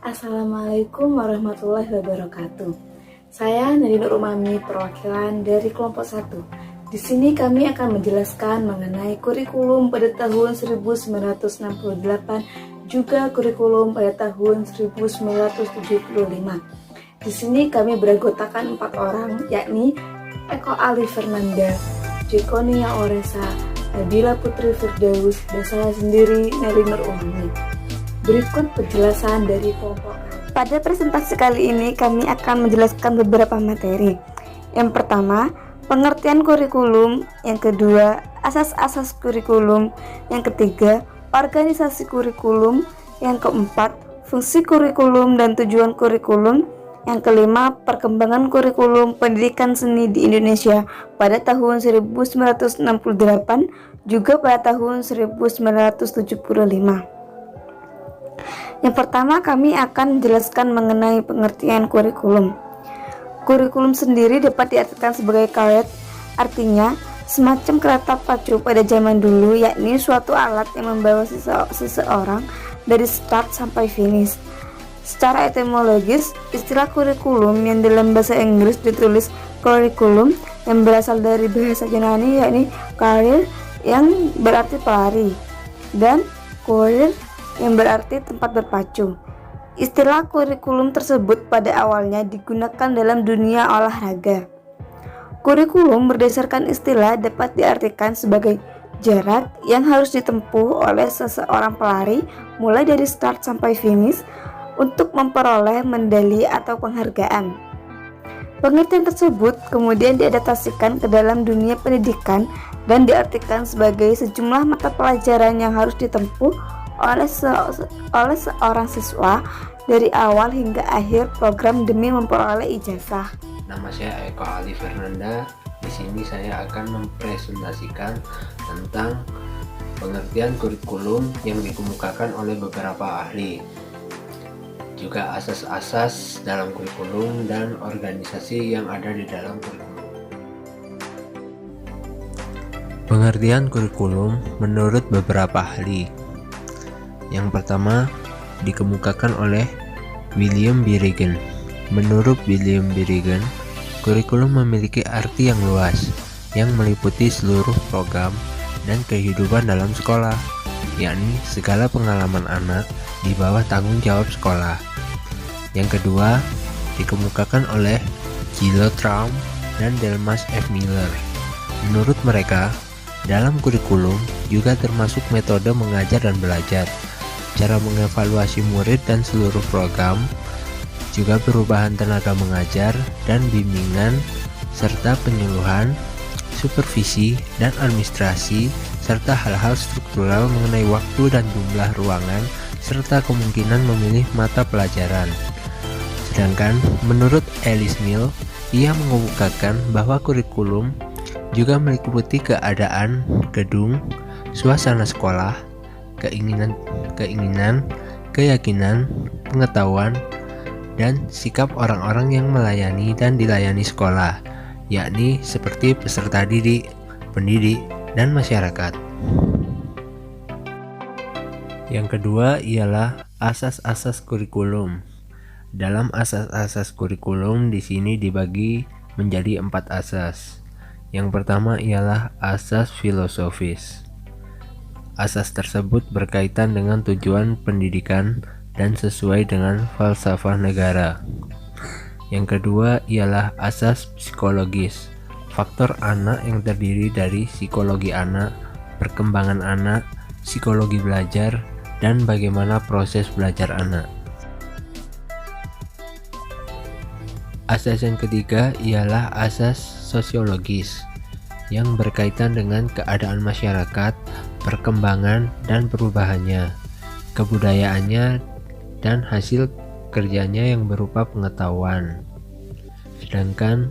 Assalamualaikum warahmatullahi wabarakatuh. Saya Nadine Umami, perwakilan dari kelompok 1. Di sini kami akan menjelaskan mengenai kurikulum pada tahun 1968, juga kurikulum pada tahun 1975. Di sini kami beranggotakan 4 orang, yakni Eko Ali Fernanda, Jekonia Oresa, Nabila Putri Firdaus, dan saya sendiri Nelly Nur Umami. Berikut penjelasan dari kelompok. Pada presentasi kali ini kami akan menjelaskan beberapa materi. Yang pertama, pengertian kurikulum. Yang kedua, asas-asas kurikulum. Yang ketiga, organisasi kurikulum. Yang keempat, fungsi kurikulum dan tujuan kurikulum. Yang kelima, perkembangan kurikulum pendidikan seni di Indonesia pada tahun 1968 juga pada tahun 1975. Yang pertama, kami akan menjelaskan mengenai pengertian kurikulum. Kurikulum sendiri dapat diartikan sebagai karet, artinya semacam kereta pacu pada zaman dulu, yakni suatu alat yang membawa seseorang dari start sampai finish. Secara etimologis, istilah kurikulum yang dalam bahasa Inggris ditulis curriculum yang berasal dari bahasa Yunani, yakni karir yang berarti pelari, dan coureur yang berarti tempat berpacu. Istilah kurikulum tersebut pada awalnya digunakan dalam dunia olahraga. Kurikulum berdasarkan istilah dapat diartikan sebagai jarak yang harus ditempuh oleh seseorang pelari mulai dari start sampai finish untuk memperoleh medali atau penghargaan. Pengertian tersebut kemudian diadaptasikan ke dalam dunia pendidikan dan diartikan sebagai sejumlah mata pelajaran yang harus ditempuh oleh seorang siswa dari awal hingga akhir program demi memperoleh ijazah. Nama saya Eko Ali Fernanda. Di sini saya akan mempresentasikan tentang pengertian kurikulum yang dikemukakan oleh beberapa ahli, juga asas-asas dalam kurikulum dan organisasi yang ada di dalam kurikulum. Pengertian kurikulum menurut beberapa ahli. Yang pertama, dikemukakan oleh William Birigen. Menurut William Birigen, kurikulum memiliki arti yang luas, yang meliputi seluruh program dan kehidupan dalam sekolah, yakni segala pengalaman anak di bawah tanggung jawab sekolah. Yang kedua, dikemukakan oleh Gilo Traum dan Delmas F. Miller. Menurut mereka, dalam kurikulum juga termasuk metode mengajar dan belajar, cara mengevaluasi murid dan seluruh program, juga perubahan tenaga mengajar dan bimbingan, serta penyuluhan, supervisi, dan administrasi, serta hal-hal struktural mengenai waktu dan jumlah ruangan, serta kemungkinan memilih mata pelajaran. Sedangkan menurut Alice Mill, ia mengemukakan bahwa kurikulum juga meliputi keadaan gedung, suasana sekolah, keinginan, keyakinan, pengetahuan, dan sikap orang-orang yang melayani dan dilayani sekolah, yakni seperti peserta didik, pendidik, dan masyarakat. Yang kedua ialah asas-asas kurikulum. Dalam asas-asas kurikulum di sini dibagi menjadi 4 asas. Yang pertama ialah asas filosofis. Asas tersebut berkaitan dengan tujuan pendidikan dan sesuai dengan falsafah negara. Yang kedua ialah asas psikologis. Faktor anak yang terdiri dari psikologi anak, perkembangan anak, psikologi belajar, dan bagaimana proses belajar anak. Asas yang ketiga ialah asas sosiologis yang berkaitan dengan keadaan masyarakat, perkembangan dan perubahannya, kebudayaannya, dan hasil kerjanya yang berupa pengetahuan. Sedangkan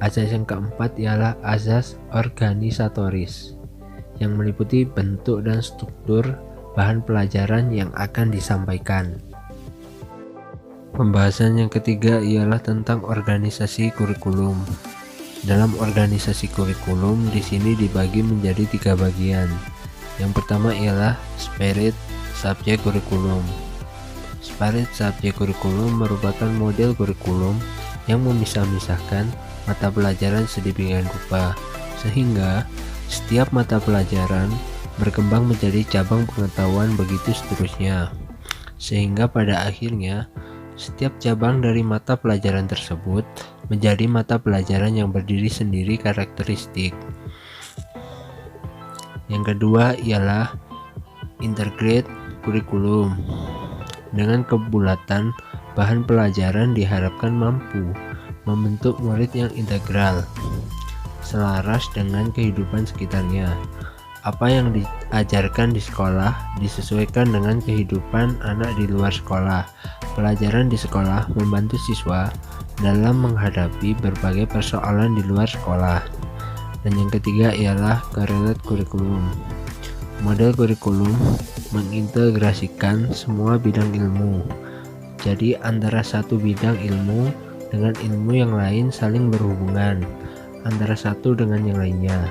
asas yang keempat ialah asas organisatoris yang meliputi bentuk dan struktur bahan pelajaran yang akan disampaikan. Pembahasan yang ketiga ialah tentang organisasi kurikulum. Dalam organisasi kurikulum di sini dibagi menjadi 3 bagian. Yang pertama ialah spirit subjek kurikulum. Separate subject kurikulum merupakan model kurikulum yang memisah-misahkan mata pelajaran sedemikian rupa, sehingga setiap mata pelajaran berkembang menjadi cabang pengetahuan begitu seterusnya. Sehingga pada akhirnya, setiap cabang dari mata pelajaran tersebut menjadi mata pelajaran yang berdiri sendiri karakteristik. Yang kedua ialah integrate kurikulum. Dengan kebulatan, bahan pelajaran diharapkan mampu membentuk murid yang integral, selaras dengan kehidupan sekitarnya. Apa yang diajarkan di sekolah disesuaikan dengan kehidupan anak di luar sekolah. Pelajaran di sekolah membantu siswa dalam menghadapi berbagai persoalan di luar sekolah. Dan yang ketiga ialah correlate kurikulum. Model kurikulum mengintegrasikan semua bidang ilmu. Jadi antara satu bidang ilmu dengan ilmu yang lain saling berhubungan antara satu dengan yang lainnya.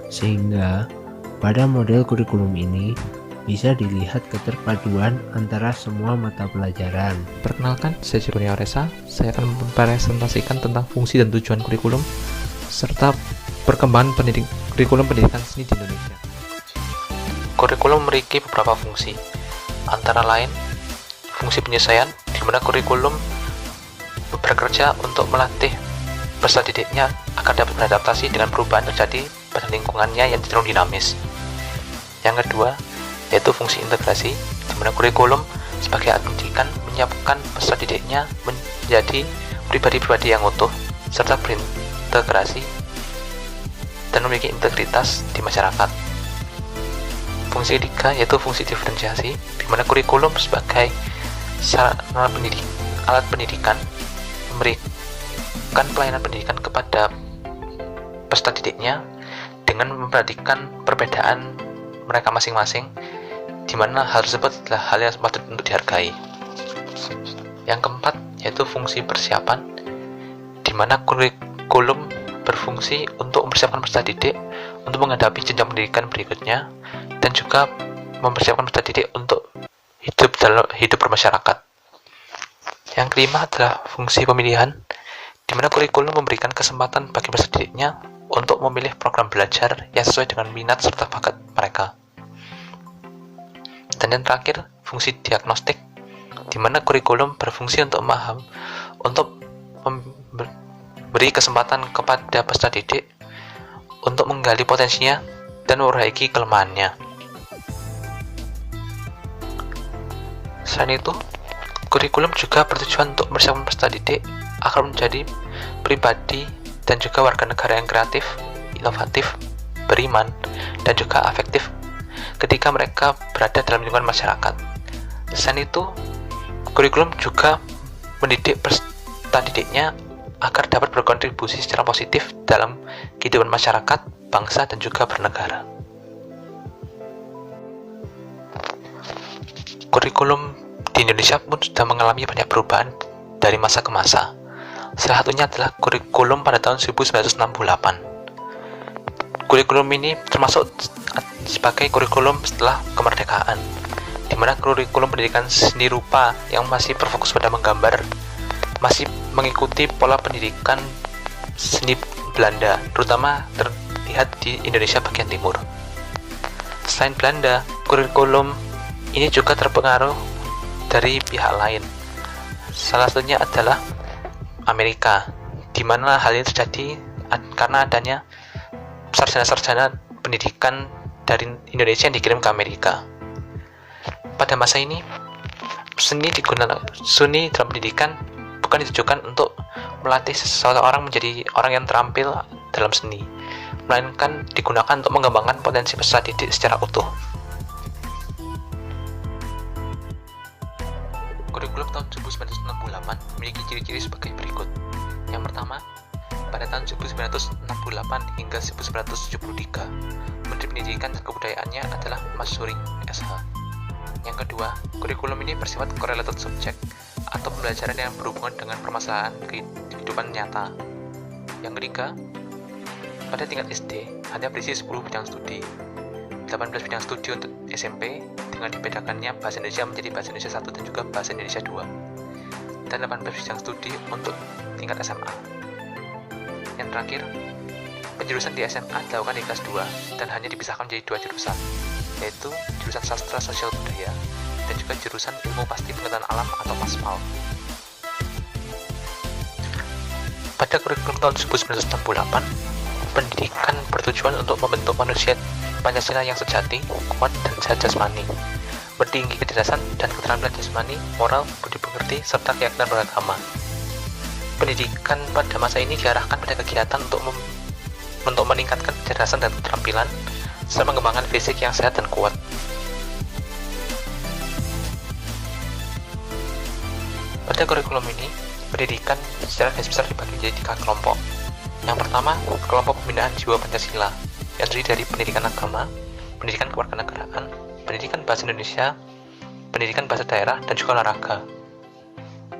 Sehingga pada model kurikulum ini bisa dilihat keterpaduan antara semua mata pelajaran. Perkenalkan, saya Kurnia Resa. Saya akan mempresentasikan tentang fungsi dan tujuan kurikulum serta perkembangan kurikulum pendidikan seni di Indonesia. Kurikulum memiliki beberapa fungsi, antara lain fungsi penyesuaian, di mana kurikulum bekerja untuk melatih peserta didiknya agar dapat beradaptasi dengan perubahan terjadi pada lingkungannya yang cenderung dinamis. Yang kedua, yaitu fungsi integrasi, di mana kurikulum sebagai alat pendidikan menyiapkan peserta didiknya menjadi pribadi-pribadi yang utuh serta berintegrasi dan memiliki integritas di masyarakat. Fungsi ketiga yaitu fungsi diferensiasi, di mana kurikulum sebagai alat pendidikan memberikan pelayanan pendidikan kepada peserta didiknya dengan memperhatikan perbedaan mereka masing-masing, di mana hal tersebut adalah hal yang patut untuk dihargai. Yang keempat yaitu fungsi persiapan, di mana kurikulum berfungsi untuk mempersiapkan peserta didik untuk menghadapi jenjang pendidikan berikutnya dan juga mempersiapkan peserta didik untuk hidup bermasyarakat. Yang kelima adalah fungsi pemilihan, di mana kurikulum memberikan kesempatan bagi peserta didiknya untuk memilih program belajar yang sesuai dengan minat serta bakat mereka. Dan yang terakhir, fungsi diagnostik, di mana kurikulum berfungsi untuk memberi kesempatan kepada peserta didik untuk menggali potensinya dan memperbaiki kelemahannya. Selain itu, kurikulum juga bertujuan untuk mempersiapkan peserta didik agar menjadi pribadi dan juga warga negara yang kreatif, inovatif, beriman, dan juga afektif ketika mereka berada dalam lingkungan masyarakat. Selain itu, kurikulum juga mendidik peserta didiknya agar dapat berkontribusi secara positif dalam kehidupan masyarakat, bangsa, dan juga bernegara. Kurikulum di Indonesia pun sudah mengalami banyak perubahan dari masa ke masa. Salah satunya adalah kurikulum pada tahun 1968. Kurikulum ini termasuk sebagai kurikulum setelah kemerdekaan, di mana kurikulum pendidikan seni rupa yang masih berfokus pada menggambar masih mengikuti pola pendidikan seni Belanda, terutama terlihat di Indonesia bagian timur. Selain Belanda, kurikulum ini juga terpengaruh dari pihak lain. Salah satunya adalah Amerika, di mana hal ini terjadi karena adanya sarjana-sarjana pendidikan dari Indonesia yang dikirim ke Amerika. Pada masa ini, seni dalam pendidikan bukan ditujukan untuk melatih seseorang menjadi orang yang terampil dalam seni, melainkan digunakan untuk mengembangkan potensi peserta didik secara utuh. Kurikulum tahun 1968 memiliki ciri-ciri sebagai berikut. Yang pertama, pada tahun 1968 hingga 1973, Menteri Pendidikan dan Kebudayaannya adalah Mas Suri, SH. Yang kedua, kurikulum ini bersifat correlated subject atau pembelajaran yang berhubungan dengan permasalahan kehidupan nyata. Yang ketiga, pada tingkat SD hanya berisi 10 bidang studi, 18 bidang studi untuk SMP, dengan dibedakannya bahasa Indonesia menjadi bahasa Indonesia 1 dan juga bahasa Indonesia 2. Dan 18 bidang studi untuk tingkat SMA. Yang terakhir, penjurusan di SMA dilakukan di kelas 2 dan hanya dipisahkan menjadi 2 jurusan, yaitu jurusan sastra sosial budaya dan juga jurusan ilmu pasti pengetahuan alam atau PASPAL. Pada kurikulum tahun 1968, pendidikan bertujuan untuk membentuk manusia Pancasila yang sejati, kuat, dan sehat jasmani, bertinggi kecerdasan dan keterampilan jasmani, moral, budi pekerti, serta keyakinan beragama. Pendidikan pada masa ini diarahkan pada kegiatan untuk meningkatkan kecerdasan dan keterampilan, serta mengembangkan fisik yang sehat dan kuat. Pada kurikulum ini, pendidikan secara garis besar dibagi menjadi 3 kelompok. Yang pertama, kelompok pembinaan jiwa Pancasila, yang terdiri dari pendidikan agama, pendidikan kewarganegaraan, pendidikan bahasa Indonesia, pendidikan bahasa daerah, dan juga olahraga.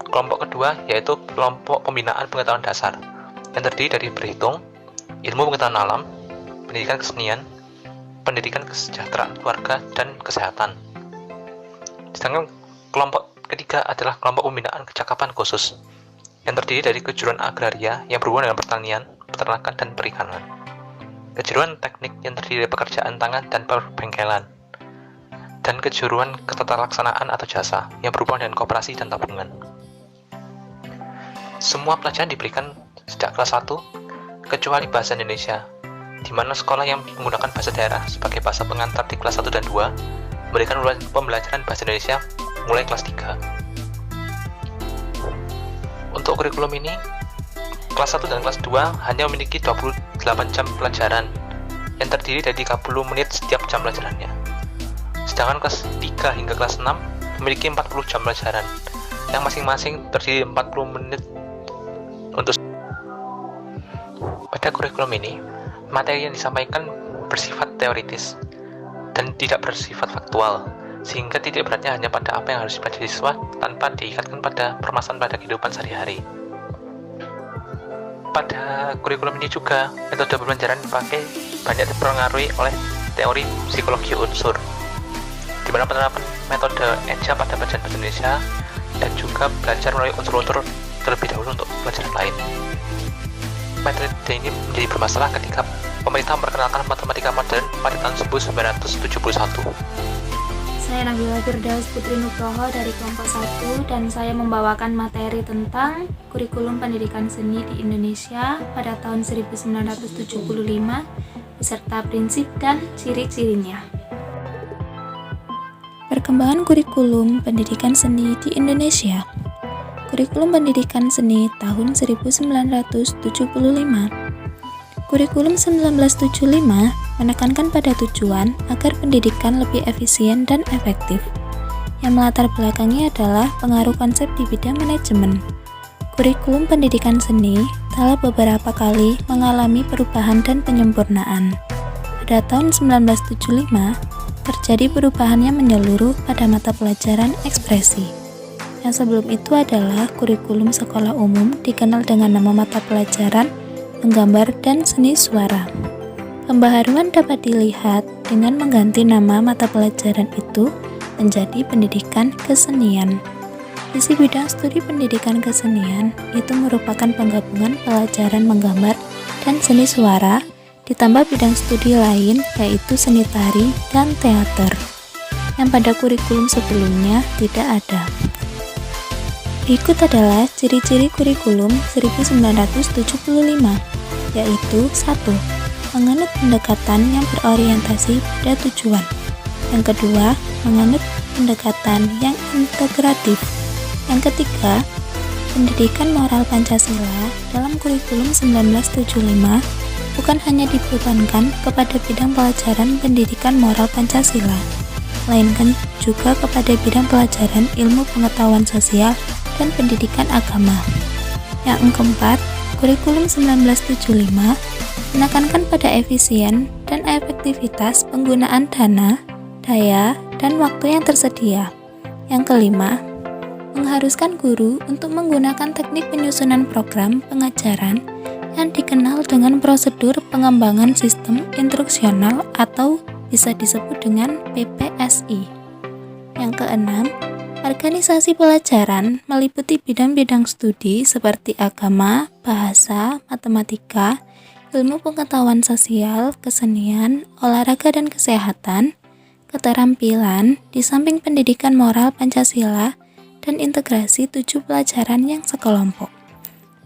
Kelompok kedua yaitu kelompok pembinaan pengetahuan dasar, yang terdiri dari berhitung, ilmu pengetahuan alam, pendidikan kesenian, pendidikan kesejahteraan keluarga, dan kesehatan. Sedangkan kelompok ketiga adalah kelompok pembinaan kecakapan khusus, yang terdiri dari kejuruan agraria yang berhubungan dengan pertanian, peternakan, dan perikanan, kejuruan teknik yang terdiri dari pekerjaan tangan dan perbengkelan, dan kejuruan ketetalaksanaan atau jasa yang berhubungan dengan koperasi dan tabungan. Semua pelajaran diberikan sejak kelas 1 kecuali bahasa Indonesia, di mana sekolah yang menggunakan bahasa daerah sebagai bahasa pengantar di kelas 1 dan 2 memberikan pembelajaran bahasa Indonesia mulai kelas 3. Untuk kurikulum ini, kelas 1 dan kelas 2 hanya memiliki 28 jam pelajaran yang terdiri dari 30 menit setiap jam pelajarannya. Sedangkan kelas 3 hingga kelas 6 memiliki 40 jam pelajaran yang masing-masing terdiri 40 menit untuk. Pada kurikulum ini, materi yang disampaikan bersifat teoritis dan tidak bersifat faktual, sehingga titik beratnya hanya pada apa yang harus dipelajari siswa tanpa diikatkan pada permasalahan pada kehidupan sehari-hari. Pada kurikulum ini juga, metode pembelajaran dipakai banyak dipengaruhi oleh teori psikologi unsur, di mana penerapan metode EJA pada pelajaran bahasa Indonesia dan juga belajar melalui unsur-unsur terlebih dahulu untuk pelajaran lain. Metode ini menjadi bermasalah ketika pemerintah memperkenalkan matematika modern pada tahun 1971. Saya Nabila Firdaus Putri Nugroho dari kelompok 1 dan saya membawakan materi tentang kurikulum pendidikan seni di Indonesia pada tahun 1975 beserta prinsip dan ciri-cirinya. Perkembangan kurikulum pendidikan seni di Indonesia. Kurikulum pendidikan seni tahun 1975. Kurikulum 1975 menekankan pada tujuan agar pendidikan lebih efisien dan efektif. Yang melatar belakangi adalah pengaruh konsep di bidang manajemen. Kurikulum pendidikan seni telah beberapa kali mengalami perubahan dan penyempurnaan. Pada tahun 1975, terjadi perubahan yang menyeluruh pada mata pelajaran ekspresi. Yang sebelum itu adalah kurikulum sekolah umum dikenal dengan nama mata pelajaran menggambar dan seni suara. Pembaharuan dapat dilihat dengan mengganti nama mata pelajaran itu menjadi pendidikan kesenian. Isi bidang studi pendidikan kesenian itu merupakan penggabungan pelajaran menggambar dan seni suara ditambah bidang studi lain yaitu seni tari dan teater yang pada kurikulum sebelumnya tidak ada. Berikut adalah ciri-ciri kurikulum 1975, yaitu 1. Menganut pendekatan yang berorientasi pada tujuan. Yang kedua, menganut pendekatan yang integratif. Yang ketiga, pendidikan moral Pancasila dalam kurikulum 1975 bukan hanya dibebankan kepada bidang pelajaran pendidikan moral Pancasila, melainkan juga kepada bidang pelajaran ilmu pengetahuan sosial dan pendidikan agama. Yang keempat, kurikulum 1975 menekankan pada efisien dan efektivitas penggunaan dana, daya, dan waktu yang tersedia. Yang kelima, mengharuskan guru untuk menggunakan teknik penyusunan program pengajaran yang dikenal dengan prosedur pengembangan sistem instruksional atau bisa disebut dengan PPSI. Yang keenam, organisasi pelajaran meliputi bidang-bidang studi seperti agama, bahasa, matematika, ilmu pengetahuan sosial, kesenian, olahraga dan kesehatan, keterampilan, di samping pendidikan moral Pancasila, dan integrasi 7 pelajaran yang sekelompok.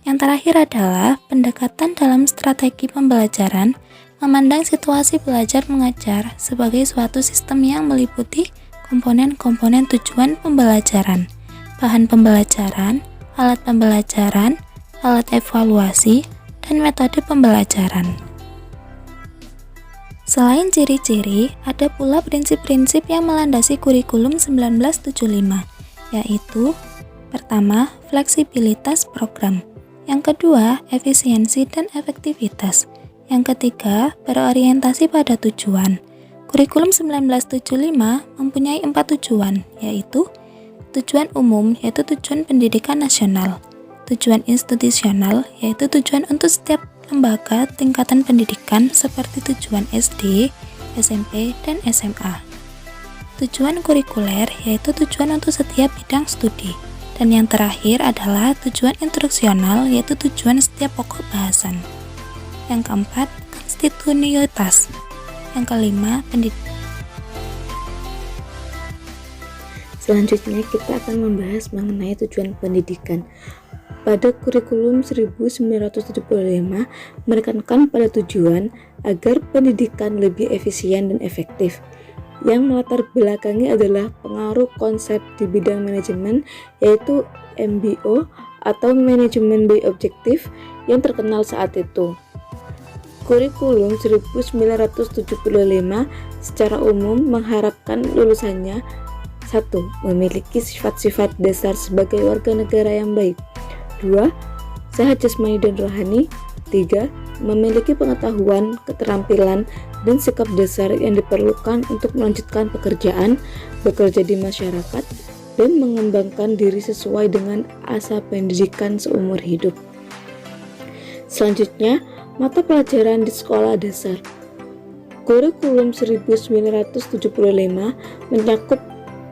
Yang terakhir adalah pendekatan dalam strategi pembelajaran, memandang situasi belajar mengajar sebagai suatu sistem yang meliputi komponen-komponen tujuan pembelajaran, bahan pembelajaran, alat evaluasi, dan metode pembelajaran. Selain ciri-ciri, ada pula prinsip-prinsip yang melandasi kurikulum 1975, yaitu pertama, fleksibilitas program, yang kedua, efisiensi dan efektivitas, yang ketiga, berorientasi pada tujuan. Kurikulum 1975 mempunyai 4 tujuan, yaitu tujuan umum, yaitu tujuan pendidikan nasional, tujuan institusional, yaitu tujuan untuk setiap lembaga tingkatan pendidikan seperti tujuan SD, SMP, dan SMA. Tujuan kurikuler, yaitu tujuan untuk setiap bidang studi. Dan yang terakhir adalah tujuan instruksional, yaitu tujuan setiap pokok bahasan. Yang keempat, konstitusionalitas. Yang kelima, pendidikan. Selanjutnya kita akan membahas mengenai tujuan pendidikan. Pada kurikulum 1975 menekankan pada tujuan agar pendidikan lebih efisien dan efektif. Yang melatar belakangi adalah pengaruh konsep di bidang manajemen, yaitu MBO atau Manajemen by Objective yang terkenal saat itu. Kurikulum 1975 secara umum mengharapkan lulusannya 1. Memiliki sifat-sifat dasar sebagai warga negara yang baik. 2. Sehat jasmani dan rohani. 3. Memiliki pengetahuan, keterampilan, dan sikap dasar yang diperlukan untuk melanjutkan pekerjaan, bekerja di masyarakat, dan mengembangkan diri sesuai dengan asa pendidikan seumur hidup. Selanjutnya, mata pelajaran di sekolah dasar. Kurikulum 1975 mencakup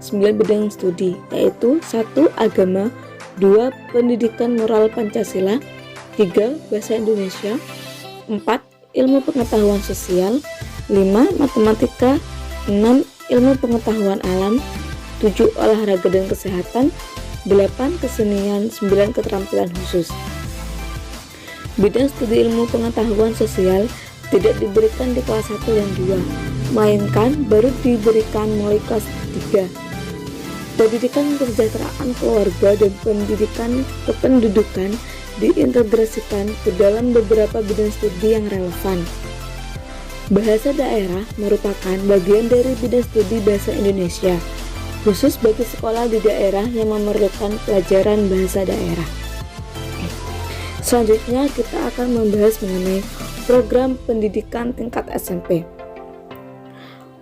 9 bidang studi, yaitu 1. Agama, 2. Pendidikan moral Pancasila, 3. Bahasa Indonesia, 4. Ilmu pengetahuan sosial, 5. Matematika, 6. Ilmu pengetahuan alam, 7. Olahraga dan kesehatan, 8. Kesenian, 9. Keterampilan khusus. Bidang studi ilmu pengetahuan sosial tidak diberikan di kelas 1 dan 2, melainkan baru diberikan mulai kelas 3. Pendidikan kesejahteraan keluarga dan pendidikan kependudukan diintegrasikan ke dalam beberapa bidang studi yang relevan. Bahasa daerah merupakan bagian dari bidang studi bahasa Indonesia, khusus bagi sekolah di daerah yang memerlukan pelajaran bahasa daerah. Selanjutnya kita akan membahas mengenai program pendidikan tingkat SMP.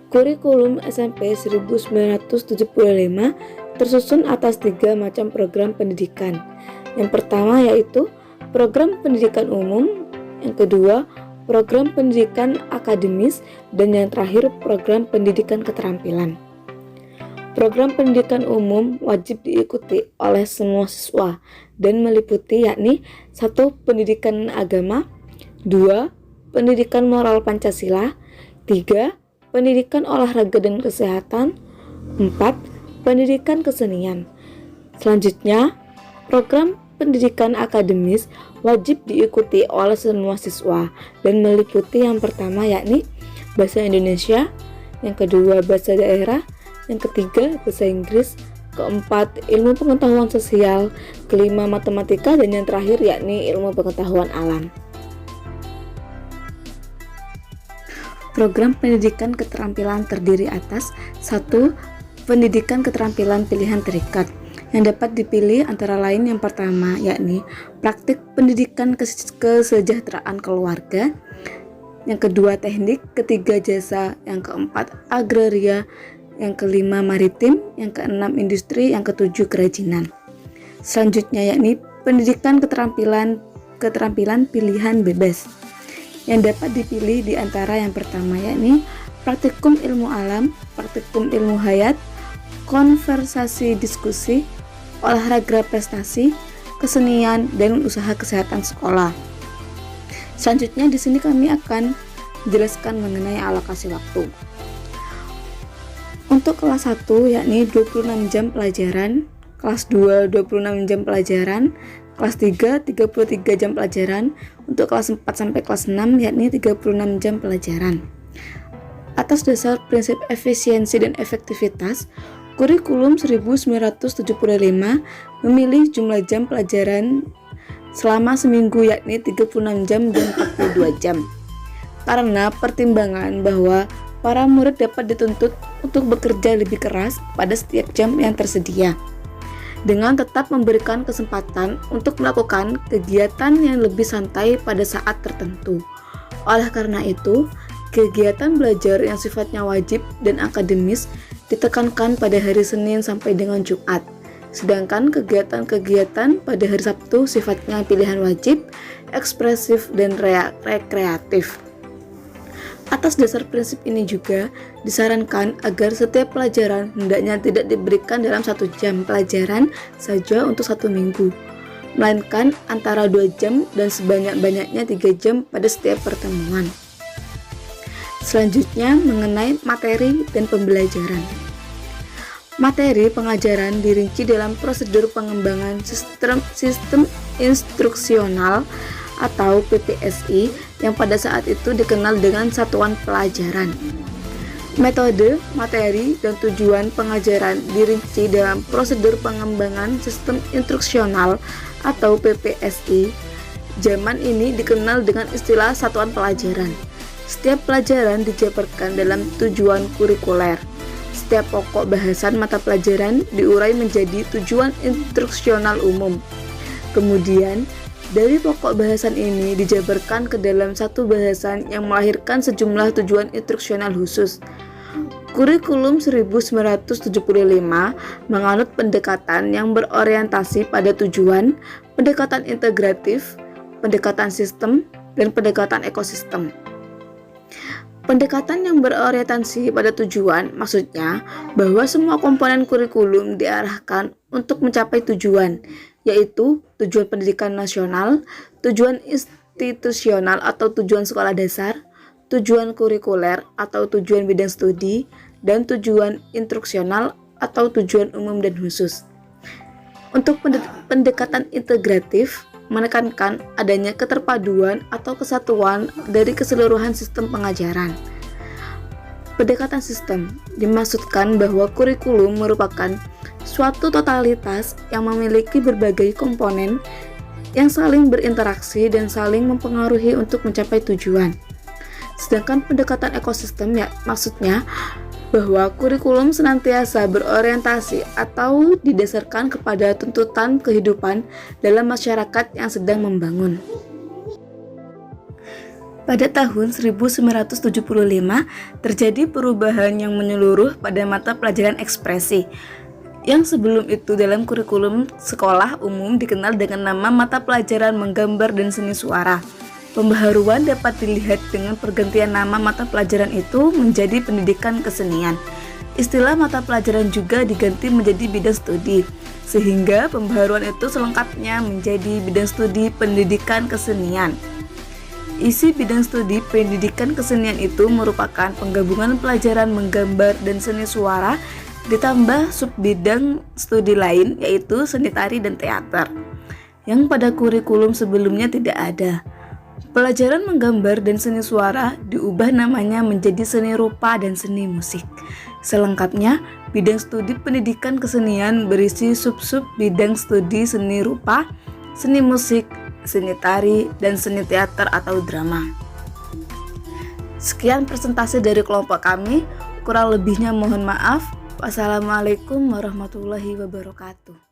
Kurikulum SMP 1975 tersusun atas 3 macam program pendidikan. Yang pertama yaitu program pendidikan umum, yang kedua program pendidikan akademis, dan yang terakhir program pendidikan keterampilan. Program pendidikan umum wajib diikuti oleh semua siswa dan meliputi yakni 1. Pendidikan agama, 2. Pendidikan moral Pancasila, 3. Pendidikan olahraga dan kesehatan, 4. Pendidikan kesenian. Selanjutnya, program pendidikan akademis wajib diikuti oleh semua siswa dan meliputi yang pertama yakni bahasa Indonesia, yang kedua bahasa daerah, yang ketiga bahasa Inggris, keempat ilmu pengetahuan sosial, kelima matematika, dan yang terakhir yakni ilmu pengetahuan alam. Program pendidikan keterampilan terdiri atas 1. Pendidikan keterampilan pilihan terikat yang dapat dipilih antara lain yang pertama yakni praktik pendidikan kesejahteraan keluarga, yang kedua teknik, ketiga jasa, yang keempat agraria, yang kelima maritim, yang keenam industri, yang ketujuh kerajinan. Selanjutnya yakni pendidikan keterampilan pilihan bebas yang dapat dipilih di antara yang pertama yakni praktikum ilmu alam, praktikum ilmu hayat, konversasi diskusi, olahraga prestasi, kesenian, dan usaha kesehatan sekolah. Selanjutnya di sini kami akan menjelaskan mengenai alokasi waktu. Untuk kelas 1 yakni 26 jam pelajaran, kelas 2 26 jam pelajaran, kelas 3 33 jam pelajaran, untuk kelas 4 sampai kelas 6 yakni 36 jam pelajaran. Atas dasar prinsip efisiensi dan efektivitas, kurikulum 1975 memilih jumlah jam pelajaran selama seminggu yakni 36 jam dan 42 jam. Karena pertimbangan bahwa para murid dapat dituntut untuk bekerja lebih keras pada setiap jam yang tersedia, dengan tetap memberikan kesempatan untuk melakukan kegiatan yang lebih santai pada saat tertentu. Oleh karena itu, kegiatan belajar yang sifatnya wajib dan akademis ditekankan pada hari Senin sampai dengan Jumat, sedangkan kegiatan-kegiatan pada hari Sabtu sifatnya pilihan wajib, ekspresif, dan rekreatif. Atas dasar prinsip ini juga disarankan agar setiap pelajaran hendaknya tidak diberikan dalam 1 jam pelajaran saja untuk 1 minggu, melainkan antara 2 jam dan sebanyak-banyaknya 3 jam pada setiap pertemuan. Selanjutnya mengenai materi dan pembelajaran. Materi pengajaran dirinci dalam prosedur pengembangan sistem instruksional atau PPSI yang pada saat itu dikenal dengan satuan pelajaran. Metode, materi, dan tujuan pengajaran dirinci dalam prosedur pengembangan sistem instruksional atau PPSI. Zaman ini dikenal dengan istilah satuan pelajaran. Setiap pelajaran dijabarkan dalam tujuan kurikuler. Setiap pokok bahasan mata pelajaran diurai menjadi tujuan instruksional umum. Kemudian, dari pokok bahasan ini dijabarkan ke dalam satu bahasan yang melahirkan sejumlah tujuan instruksional khusus. Kurikulum 1975 menganut pendekatan yang berorientasi pada tujuan, pendekatan integratif, pendekatan sistem, dan pendekatan ekosistem. Pendekatan yang berorientasi pada tujuan maksudnya bahwa semua komponen kurikulum diarahkan untuk mencapai tujuan, yaitu tujuan pendidikan nasional, tujuan institusional atau tujuan sekolah dasar, tujuan kurikuler atau tujuan bidang studi, dan tujuan instruksional atau tujuan umum dan khusus. Untuk pendekatan integratif menekankan adanya keterpaduan atau kesatuan dari keseluruhan sistem pengajaran. Pendekatan sistem dimaksudkan bahwa kurikulum merupakan suatu totalitas yang memiliki berbagai komponen yang saling berinteraksi dan saling mempengaruhi untuk mencapai tujuan. Sedangkan pendekatan ekosistem maksudnya bahwa kurikulum senantiasa berorientasi atau didasarkan kepada tuntutan kehidupan dalam masyarakat yang sedang membangun. Pada tahun 1975 terjadi perubahan yang menyeluruh pada mata pelajaran ekspresi, yang sebelum itu dalam kurikulum sekolah umum dikenal dengan nama mata pelajaran menggambar dan seni suara. Pembaharuan dapat dilihat dengan pergantian nama mata pelajaran itu menjadi pendidikan kesenian. Istilah mata pelajaran juga diganti menjadi bidang studi, sehingga pembaharuan itu selengkapnya menjadi bidang studi pendidikan kesenian. Isi bidang studi pendidikan kesenian itu merupakan penggabungan pelajaran menggambar dan seni suara ditambah subbidang studi lain yaitu seni tari dan teater, yang pada kurikulum sebelumnya tidak ada. Pelajaran menggambar dan seni suara diubah namanya menjadi seni rupa dan seni musik. Selengkapnya, bidang studi pendidikan kesenian berisi sub-sub bidang studi seni rupa, seni musik, seni tari, dan seni teater atau drama. Sekian presentasi dari kelompok kami, kurang lebihnya mohon maaf. Wassalamualaikum warahmatullahi wabarakatuh.